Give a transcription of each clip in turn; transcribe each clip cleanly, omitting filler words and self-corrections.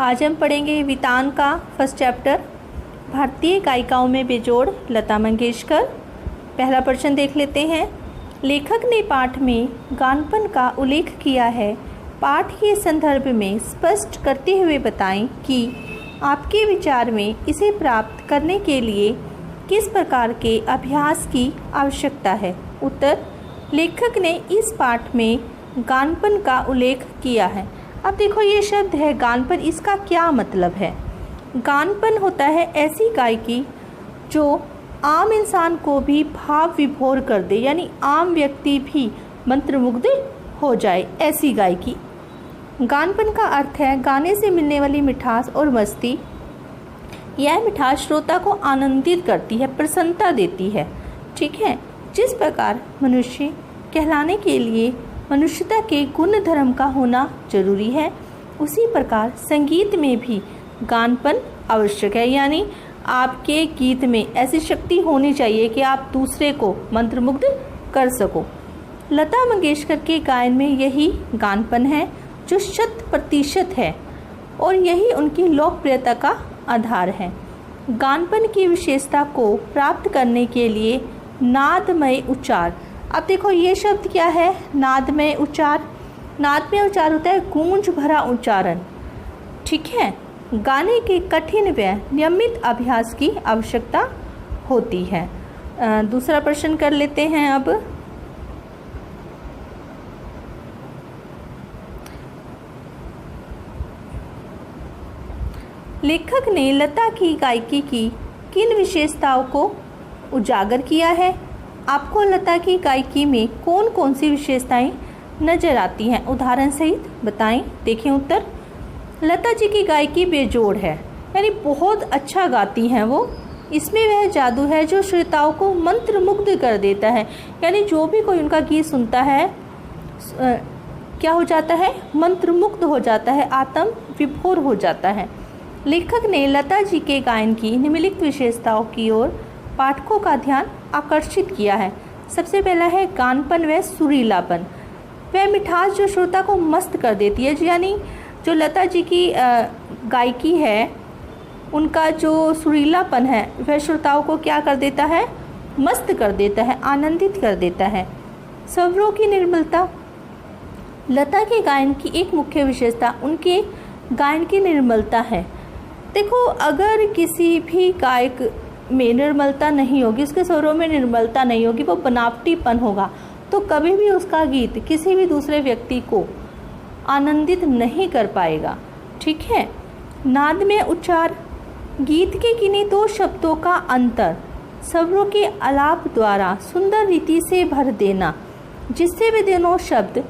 आज हम पढ़ेंगे वितान का फर्स्ट चैप्टर, भारतीय गायिकाओं में बेजोड़ लता मंगेशकर। पहला प्रश्न देख लेते हैं। लेखक ने पाठ में गानपन का उल्लेख किया है। पाठ के संदर्भ में स्पष्ट करते हुए बताएं कि आपके विचार में इसे प्राप्त करने के लिए किस प्रकार के अभ्यास की आवश्यकता है। उत्तर, लेखक ने इस पाठ में गानपन का उल्लेख किया है। अब देखो ये शब्द है गानपन, इसका क्या मतलब है। गानपन होता है ऐसी गायकी जो आम इंसान को भी भाव विभोर कर दे, यानी आम व्यक्ति भी मंत्रमुग्ध हो जाए, ऐसी गायकी। गानपन का अर्थ है गाने से मिलने वाली मिठास और मस्ती। यह मिठास श्रोता को आनंदित करती है, प्रसन्नता देती है। ठीक है, जिस प्रकार मनुष्य कहलाने के लिए मनुष्यता के गुण धर्म का होना जरूरी है, उसी प्रकार संगीत में भी गानपन आवश्यक है। यानी आपके गीत में ऐसी शक्ति होनी चाहिए कि आप दूसरे को मंत्रमुग्ध कर सको। लता मंगेशकर के गायन में यही गानपन है जो 100% है और यही उनकी लोकप्रियता का आधार है। गानपन की विशेषता को प्राप्त करने के लिए नादमय उच्चार। अब देखो ये शब्द क्या है, नादमय उच्चार। नादमय उच्चार होता है गूंज भरा उच्चारण। ठीक है, गाने के कठिन व नियमित अभ्यास की आवश्यकता होती है। दूसरा प्रश्न कर लेते हैं अब। लेखक ने लता की गायकी की किन विशेषताओं को उजागर किया है। आपको लता की गायकी में कौन कौन सी विशेषताएं नजर आती हैं, उदाहरण सहित बताएं। देखें उत्तर। लता जी की गायकी बेजोड़ है, यानी बहुत अच्छा गाती हैं वो। इसमें वह जादू है जो श्रोताओं को मंत्रमुग्ध कर देता है, यानी जो भी कोई उनका गीत सुनता है क्या हो जाता है, मंत्रमुग्ध हो जाता है, आत्म विभोर हो जाता है। लेखक ने लता जी के गायन की निम्नलिखित विशेषताओं की ओर पाठकों का ध्यान आकर्षित किया है। सबसे पहला है गानपन व सुरीलापन। वह मिठास जो श्रोता को मस्त कर देती है, यानी जो लता जी की गायकी है, उनका जो सुरीलापन है वह श्रोताओं को क्या कर देता है, मस्त कर देता है, आनंदित कर देता है। स्वरों की निर्मलता। लता के गायन की एक मुख्य विशेषता उनके गायन की निर्मलता है। देखो, अगर किसी भी गायक में निर्मलता नहीं होगी, उसके स्वरों में निर्मलता नहीं होगी, वो बनावटीपन होगा, तो कभी भी उसका गीत किसी भी दूसरे व्यक्ति को आनंदित नहीं कर पाएगा। ठीक है। नाद में उच्चार। गीत के किन्हीं दो शब्दों का अंतर स्वरों के आलाप द्वारा सुंदर रीति से भर देना, जिससे वे दोनों शब्द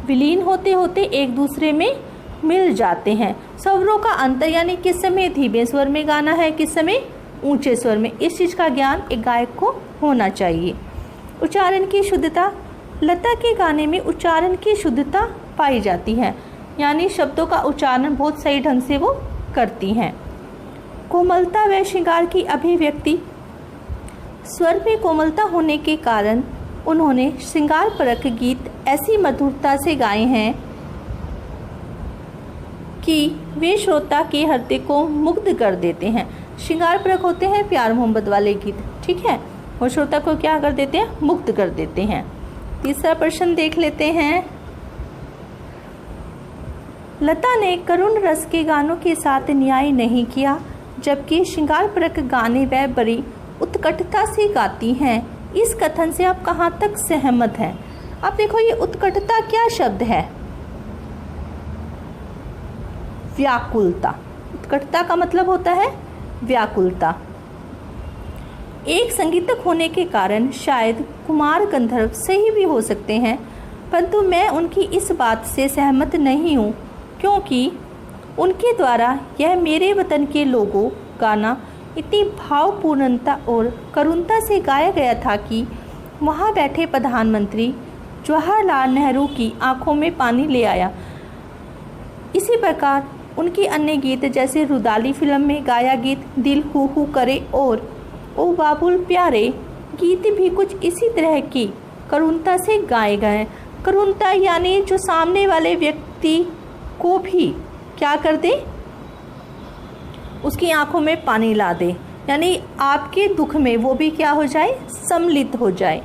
विलीन होते होते एक दूसरे में मिल जाते हैं। स्वरों का अंतर यानी किस समय धीमे स्वर में गाना है, किस समय ऊंचे स्वर में, इस चीज़ का ज्ञान एक गायक को होना चाहिए। उच्चारण की शुद्धता। लता के गाने में उच्चारण की शुद्धता पाई जाती है, यानी शब्दों का उच्चारण बहुत सही ढंग से वो करती हैं। कोमलता व श्रृंगार की अभिव्यक्ति। स्वर में कोमलता होने के कारण उन्होंने श्रृंगारपरक गीत ऐसी मधुरता से गाए हैं कि वे श्रोता के हृदय को मुग्ध कर देते हैं। श्रृंगारपरक होते हैं प्यार मोहब्बत वाले गीत। ठीक है, वो श्रोता को क्या कर देते हैं, मुग्ध कर देते हैं। तीसरा प्रश्न देख लेते हैं। लता ने करुण रस के गानों के साथ न्याय नहीं किया, जबकि श्रृंगारपरक गाने वह बड़ी उत्कटता से गाती हैं। इस कथन से आप कहाँ तक सहमत हैं। अब देखो ये उत्कटता क्या शब्द है, व्याकुलता। उत्कटता का मतलब होता है व्याकुलता। एक संगीतक होने के कारण शायद कुमार गंधर्व सही भी हो सकते हैं, परंतु मैं उनकी इस बात से सहमत नहीं हूँ, क्योंकि उनके द्वारा यह मेरे वतन के लोगों गाना इतनी भावपूर्णता और करुणता से गाया गया था कि वहाँ बैठे प्रधानमंत्री जवाहरलाल नेहरू की आंखों में पानी ले आया। इसी प्रकार उनके अन्य गीत जैसे रुदाली फिल्म में गाया गीत दिल हू हू करे और ओ बाबुल प्यारे गीत भी कुछ इसी तरह की करुणता से गाए गए। करुणता यानी जो सामने वाले व्यक्ति को भी क्या कर दे, उसकी आंखों में पानी ला दे, यानी आपके दुख में वो भी क्या हो जाए, सम्मिलित हो जाए।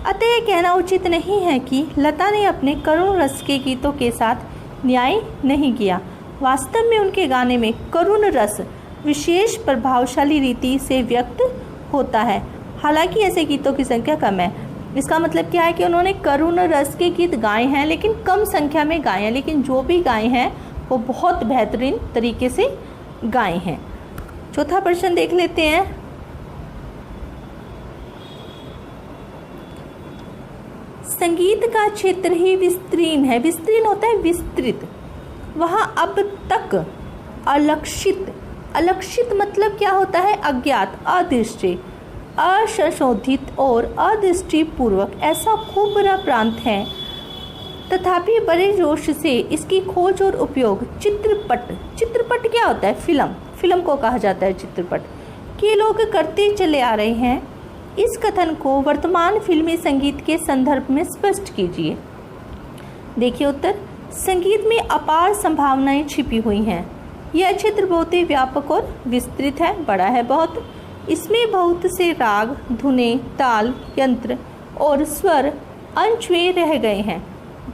अतः यह कहना उचित नहीं है कि लता ने अपने करुण रस के गीतों के साथ न्याय नहीं किया। वास्तव में उनके गाने में करुण रस विशेष प्रभावशाली रीति से व्यक्त होता है। हालांकि ऐसे गीतों की संख्या कम है। इसका मतलब क्या है कि उन्होंने करुण रस के गीत गाए हैं लेकिन कम संख्या में गाए हैं, लेकिन जो भी गाए हैं वो बहुत बेहतरीन तरीके से गाए हैं। चौथा प्रश्न देख लेते हैं। संगीत का क्षेत्र ही विस्तीर्ण है। विस्तीर्ण होता है विस्तृत। वहाँ अब तक अलक्षित मतलब क्या होता है, अज्ञात, अदृष्टि, असंशोधित और अदृष्टिपूर्वक ऐसा खूब बड़ा प्रांत है। तथापि बड़े जोश से इसकी खोज और उपयोग चित्रपट क्या होता है, फिल्म को कहा जाता है चित्रपट, के लोग करते चले आ रहे हैं। इस कथन को वर्तमान फिल्मी संगीत के संदर्भ में स्पष्ट कीजिए। देखिए उत्तर, संगीत में अपार संभावनाएं छिपी हुई हैं। यह क्षेत्र बहुत ही व्यापक और विस्तृत है, बड़ा है बहुत। इसमें बहुत से राग, धुनें, ताल, यंत्र और स्वर अनछुए रह गए हैं।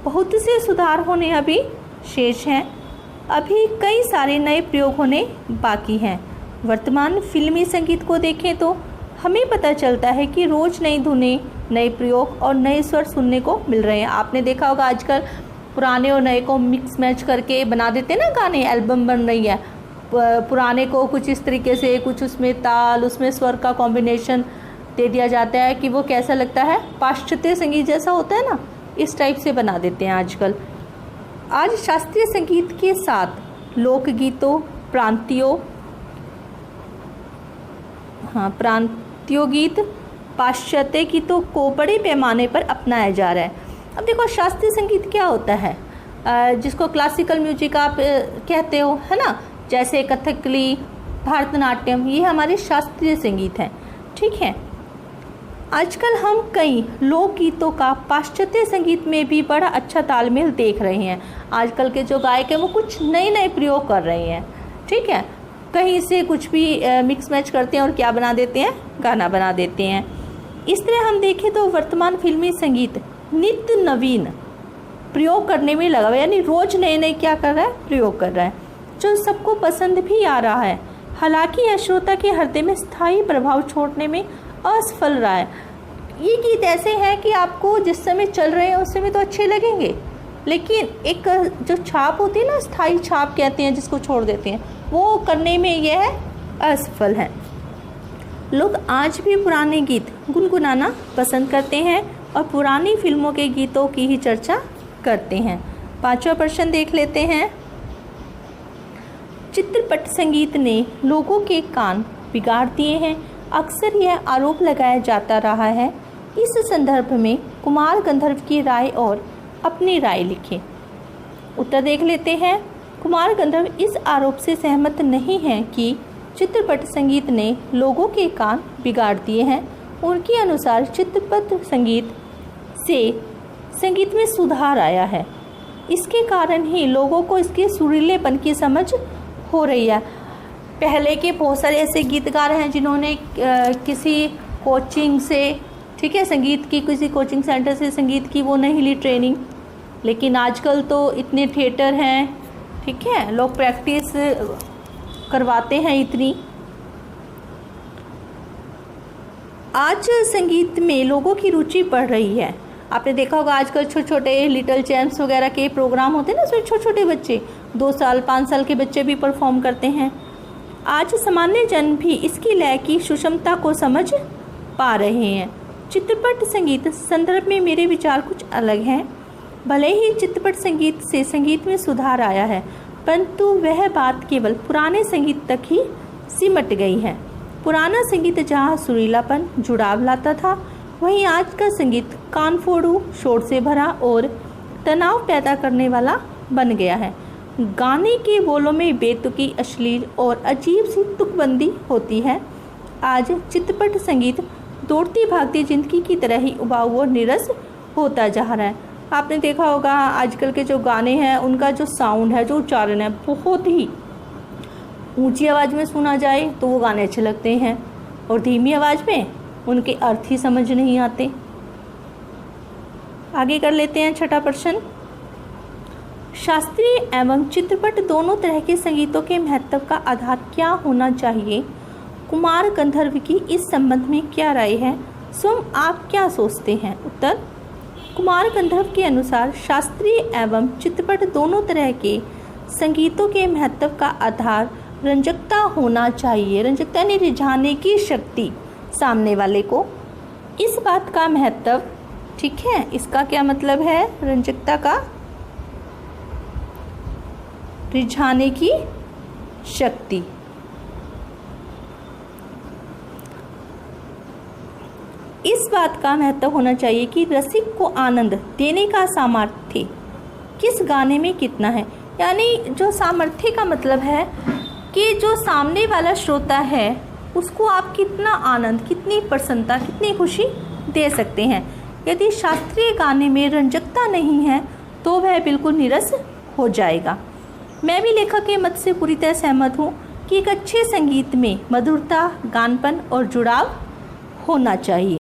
बहुत से सुधार होने अभी शेष हैं। अभी कई सारे नए प्रयोग होने बाकी हैं। वर्तमान फिल्मी संगीत को देखें तो हमें पता चलता है कि रोज़ नई धुनें, नए प्रयोग और नए स्वर सुनने को मिल रहे हैं। आपने देखा होगा आजकल पुराने और नए को मिक्स मैच करके बना देते हैं ना गाने, एल्बम बन रही है। पुराने को कुछ इस तरीके से, कुछ उसमें ताल, उसमें स्वर का कॉम्बिनेशन दे दिया जाता है कि वो कैसा लगता है, पाश्चात्य संगीत जैसा होता है ना, इस टाइप से बना देते हैं आजकल। आज शास्त्रीय संगीत के साथ लोकगीतों, प्रांतीय गीत, पाश्चात्य गीतों को बड़े पैमाने पर अपनाया जा रहा है। अब देखो शास्त्रीय संगीत क्या होता है, जिसको क्लासिकल म्यूजिक आप कहते हो, है ना, जैसे कथकली, भरतनाट्यम, ये हमारे शास्त्रीय संगीत हैं। ठीक है, आजकल हम कई लोकगीतों का पाश्चात्य संगीत में भी बड़ा अच्छा तालमेल देख रहे हैं। आजकल के जो गायक हैं वो कुछ नए प्रयोग कर रहे हैं। ठीक है, कहीं से कुछ भी मिक्स मैच करते हैं और क्या बना देते हैं, गाना बना देते हैं। इस तरह हम देखें तो वर्तमान फिल्मी संगीत नित्य नवीन प्रयोग करने में लगा हुआ है, यानी रोज नए क्या कर रहा है, प्रयोग कर रहा है, जो सबको पसंद भी आ रहा है। हालांकि यह श्रोता के हृदय में स्थायी प्रभाव छोड़ने में असफल रहा है। ये गीत ऐसे हैं कि आपको जिस समय चल रहे हैं उस समय तो अच्छे लगेंगे, लेकिन एक जो छाप होती है ना, स्थायी छाप कहते हैं जिसको छोड़ देते हैं, वो करने में यह असफल है। लोग आज भी पुराने गीत गुनगुनाना पसंद करते हैं और पुरानी फिल्मों के गीतों की ही चर्चा करते हैं। पांचवा प्रश्न देख लेते हैं। चित्रपट संगीत ने लोगों के कान बिगाड़ दिए हैं। अक्सर यह आरोप लगाया जाता रहा है। इस संदर्भ में कुमार गंधर्व की राय और अपनी राय लिखें। उत्तर देख लेते हैं। कुमार गंधर्व इस आरोप से सहमत नहीं हैं कि चित्रपट संगीत ने लोगों के कान बिगाड़ दिए हैं। उनके अनुसार चित्रपट संगीत से संगीत में सुधार आया है। इसके कारण ही लोगों को इसके सुरीलेपन की समझ हो रही है। पहले के बहुत सारे ऐसे गीतकार हैं जिन्होंने किसी कोचिंग से, ठीक है, संगीत की किसी कोचिंग सेंटर से संगीत की वो नहीं ली ट्रेनिंग, लेकिन आजकल तो इतने थिएटर हैं, ठीक है, लोग प्रैक्टिस करवाते हैं इतनी। आज संगीत में लोगों की रुचि बढ़ रही है। आपने देखा होगा आजकल छोटे छोटे लिटिल चैम्प्स वगैरह के प्रोग्राम होते हैं ना, उसमें छोटे छोटे बच्चे, 2 साल 5 साल के बच्चे भी परफॉर्म करते हैं। आज सामान्य जन भी इसकी लय की सुषमता को समझ पा रहे हैं। चित्रपट संगीत संदर्भ में मेरे विचार कुछ अलग हैं। भले ही चित्रपट संगीत से संगीत में सुधार आया है, परंतु वह बात केवल पुराने संगीत तक ही सिमट गई है। पुराना संगीत जहाँ सुरीलापन, जुड़ाव लाता था, वहीं आज का संगीत कानफोड़ू, शोर से भरा और तनाव पैदा करने वाला बन गया है। गाने के बोलों में बेतुकी, अश्लील और अजीब सी तुकबंदी होती है। आज चित्रपट संगीत दौड़ती भागती जिंदगी की तरह ही उबाऊ और नीरस होता जा रहा है। आपने देखा होगा आजकल के जो गाने हैं उनका जो साउंड है, जो उच्चारण है, बहुत ही ऊंची आवाज़ में सुना जाए तो वो गाने अच्छे लगते हैं, और धीमी आवाज़ में उनके अर्थ ही समझ नहीं आते। आगे कर लेते हैं छठा प्रश्न। शास्त्रीय एवं चित्रपट दोनों तरह के संगीतों के महत्व का आधार क्या होना चाहिए? कुमार गंधर्व की इस संबंध में क्या राय है? स्वयं आप क्या सोचते हैं? उत्तर, कुमार गंधर्व के अनुसार शास्त्रीय एवं चित्रपट दोनों तरह के संगीतों के महत्व का आधार रंजकता होना चाहिए। रंजकता यानी रिझाने की शक्ति सामने वाले को, इस बात का महत्व, ठीक है। इसका क्या मतलब है? रंजकता का रिझाने की शक्ति। इस बात का महत्व होना चाहिए कि रसिक को आनंद देने का सामर्थ्य किस गाने में कितना है। यानी जो सामर्थ्य का मतलब है कि जो सामने वाला श्रोता है उसको आप कितना आनंद, कितनी प्रसन्नता, कितनी खुशी दे सकते हैं। यदि शास्त्रीय गाने में रंजकता नहीं है तो वह बिल्कुल नीरस हो जाएगा। मैं भी लेखक के मत से पूरी तरह सहमत हूँ कि एक अच्छे संगीत में मधुरता, गानपन और जुड़ाव होना चाहिए।